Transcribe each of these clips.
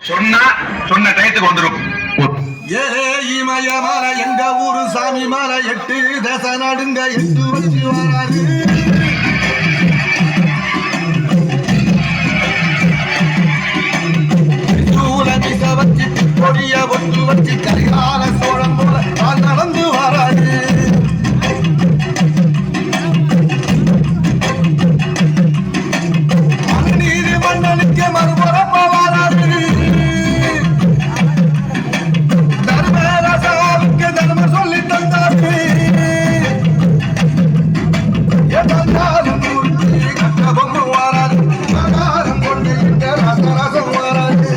சொன்னா சொன்ன டயத்துக்கு வந்துடும். மலை எங்க ஊரு சாமி மலை 8 தேச நாடுங்க 8 வச்சு வராது. வச்சு கொடிய ஒன்று வச்சு கரிகால சோழம் போல நடந்து வராது. நீதி மன்னனுக்கு மறுபுறப்ப வராது. தர்மராசாவுக்கு தர்ம சொல்லி தந்தாரு. எதாலும் கட்டபொம்மு வராது. மகாரம் கொண்டு ரசரசம் வராது.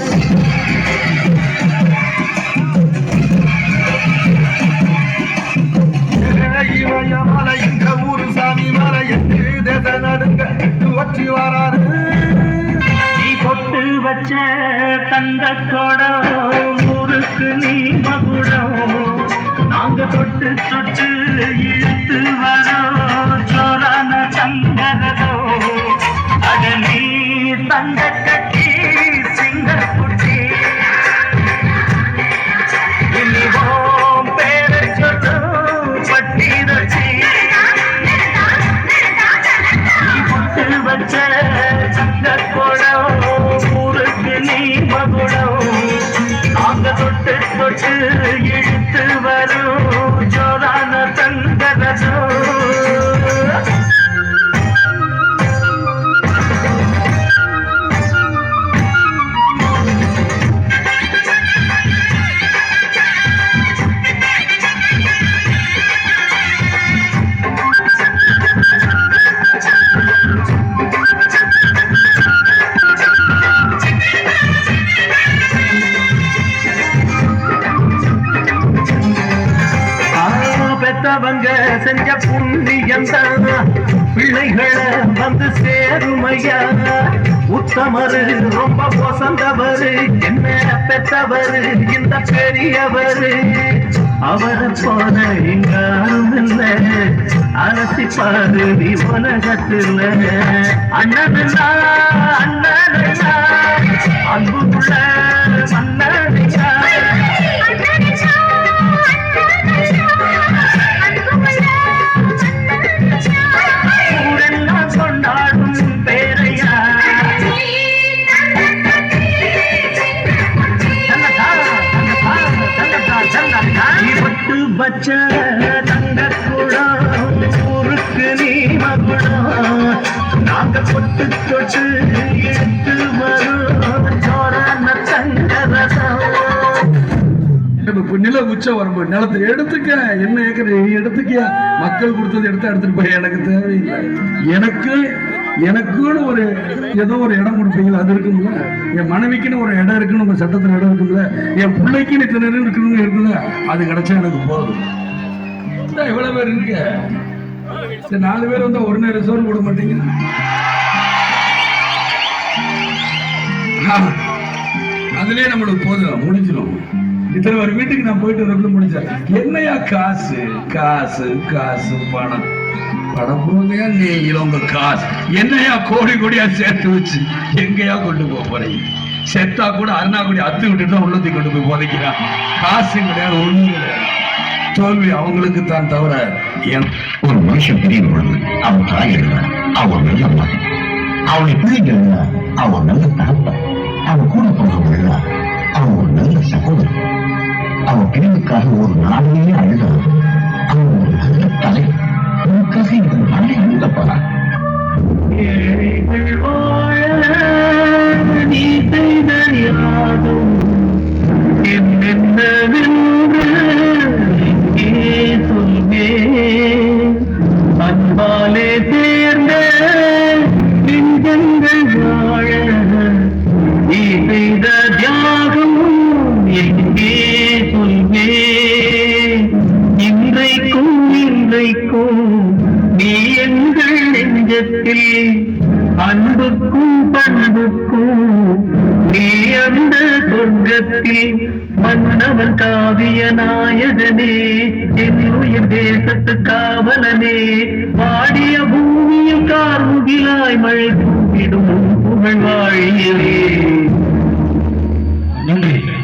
மலை எங்க ஊரு சாமி மலை 8 தேச நடுங்க 8 வச்சு வராது. நீ பொட்டு வச்ச தந்த கொடம் ஊருக்கு நீ மகுடம். நாங்க தொட்டு தொட்டு இழுத்து வரோம் சோரான சங்கரதோ. அட நீ தந்த கட்டி சிங்க குட்டி இனிவோம் பேரை சொட்டு பட்டி ரச்சி. நீ பொட்டு வச்ச தந்த கொடம் ஊருக்கு நீ மகுடம். நாங்க தொட்டு தொட்டு இழுத்து வரும் ஜோரான தங்கரதோ. பெத்தவங்க செஞ்ச புண்ணியம் தான் பிள்ளைகளை வந்து சேருமையா. உத்தமரு ரொம்ப வசந்தவரு என்ன பெத்தவரு இந்த பெரியவரு. அவரை போல இங்காரும் இல்ல அரசி பாரு நீ உலகத்துல. அண்ணனா அண்ணனா அன்புள்ள மன்னனையா. பச்ச தங்க குடம் ஊருக்கு நீ மகுடம். நாங்க பொட்டு தொட்டு எடுத்து வரும் சோரான தங்கரதம். நில உச்சம் வரும்போது நிலத்தை எடுத்துக்க என்ன ஏக்கர் எடுத்துக்க. மக்கள் கொடுத்தது எடுத்துட்டு போய் எனக்கு தேவையில்லை. எனக்குன்னு ஒரு ஏதோ ஒரு இடம் கொடுப்பீங்களா அது இருக்கும்ல. என் மனைவிக்குன்னு ஒரு இடம் இருக்குன்னு உங்க சட்டத்துல இடம் இருக்குல்ல. என் பிள்ளைக்குன்னு இத்தனை இடம் இருக்குன்னு இருக்குல்ல. அது கிடைச்சா எனக்கு போதும். இவ்வளவு பேர் இருக்க 4 பேர் வந்தா ஒரு நேரம் சோறு போட மாட்டீங்க. அதுலயே நம்மளுக்கு போதும் முடிஞ்சிடும். இத்தனை ஒரு வீட்டுக்கு நான் போயிட்டு வரக்குள்ள முடிச்சேன். என்னையா காசு காசு காசு பணம் படம் போங்கயா. நீங்களும் உங்க காசு என்னையா கோடி கோடியா சேர்த்து வச்சு எங்கயா கொண்டு போக போறீங்க. செத்தா கூட அருணாக்குடி அத்து விட்டுட்டு தான் உள்ளத்தை கொண்டு போய் போதைக்கிறான். காசு கிடையாது ஒண்ணும் கிடையாது. தோல்வி அவங்களுக்கு தான் தவிர. ஒரு மனுஷன் தெரியும் பொழுது அவன் தாய் எழுதுவான் அவன் நல்ல மகன். அவனை பிள்ளைங்க எழுதா அவன் நல்ல தகப்பன். அவன் கூட போனவங்க அவன் ஒரு நல்ல சகோதரன். அவன் பிரிவுக்காக ஒரு நாளையே அழுதான் அவன் ஒரு நல்ல தலை. உனக்காக இந்த நாளை அழுத போறான். நீ செய்த யாதும் என்னென்னவென்று இங்கே சொல்வேன். அன்பாலே சேர்ந்த நெஞ்சங்கள் வாழ நீ செய்த தியாகம் எங்கே சொல்வேன். இன்றைக்கும் நீ எங்கள் நெஞ்சத்தில் அன்புக்கும் பண்புக்கும் நீ அந்த சொர்க்கத்தில் மன்னவன் காவிய நாயகனே. என் உயிர் தேசத்து காவலனே. வாடிய பூமியில் கார்முகிலாய் மழை தூங்கிடும் புகழ் வாழியவே. நன்றி.